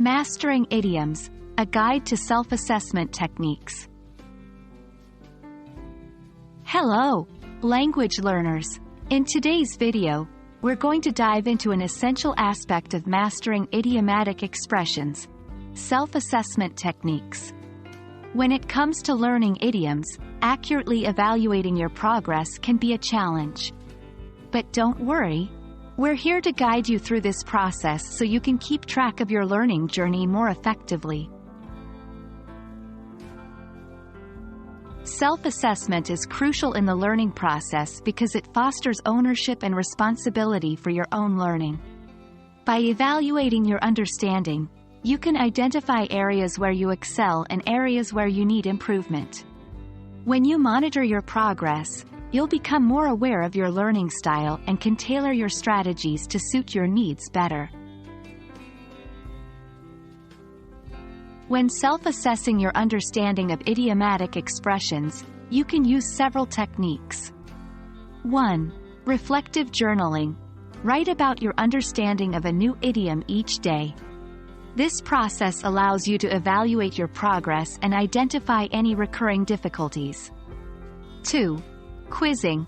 Mastering Idioms, a guide to self-assessment techniques. Hello, language learners. In today's video, we're going to dive into an essential aspect of mastering idiomatic expressions, self-assessment techniques. When it comes to learning idioms, accurately evaluating your progress can be a challenge. But don't worry, we're here to guide you through this process so you can keep track of your learning journey more effectively. Self-assessment is crucial in the learning process because it fosters ownership and responsibility for your own learning. By evaluating your understanding, you can identify areas where you excel and areas where you need improvement. When you monitor your progress, you'll become more aware of your learning style and can tailor your strategies to suit your needs better. When self-assessing your understanding of idiomatic expressions, you can use several techniques. 1. Reflective journaling. Write about your understanding of a new idiom each day. This process allows you to evaluate your progress and identify any recurring difficulties. 2. Quizzing.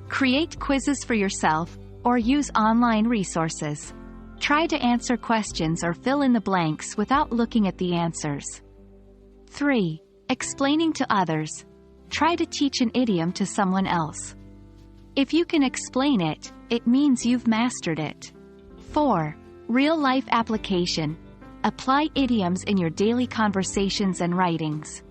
Create quizzes for yourself, or use online resources. Try to answer questions or fill in the blanks without looking at the answers. 3. Explaining to others. Try to teach an idiom to someone else. If you can explain it, it means you've mastered it. 4. Real-life application. Apply idioms in your daily conversations and writings.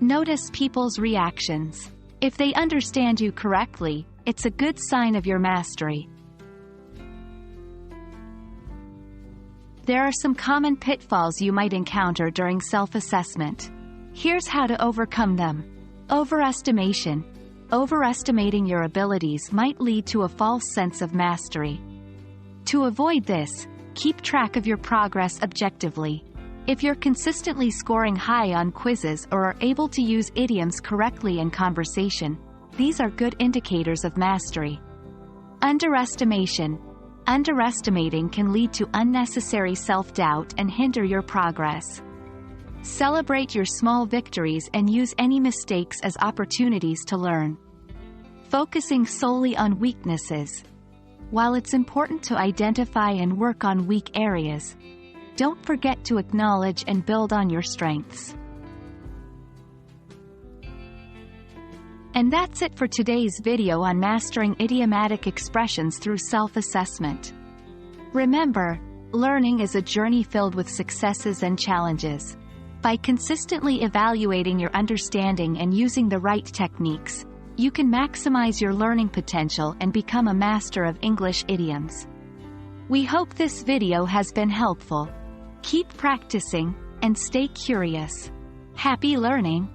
Notice people's reactions. If they understand you correctly, it's a good sign of your mastery. There are some common pitfalls you might encounter during self-assessment. Here's how to overcome them. Overestimation. Overestimating your abilities might lead to a false sense of mastery. To avoid this, keep track of your progress objectively. If you're consistently scoring high on quizzes or are able to use idioms correctly in conversation, these are good indicators of mastery. Underestimation. Underestimating can lead to unnecessary self-doubt and hinder your progress. Celebrate your small victories and use any mistakes as opportunities to learn. Focusing solely on weaknesses. While it's important to identify and work on weak areas, don't forget to acknowledge and build on your strengths. And that's it for today's video on mastering idiomatic expressions through self-assessment. Remember, learning is a journey filled with successes and challenges. By consistently evaluating your understanding and using the right techniques, you can maximize your learning potential and become a master of English idioms. We hope this video has been helpful. Keep practicing, and stay curious. Happy learning!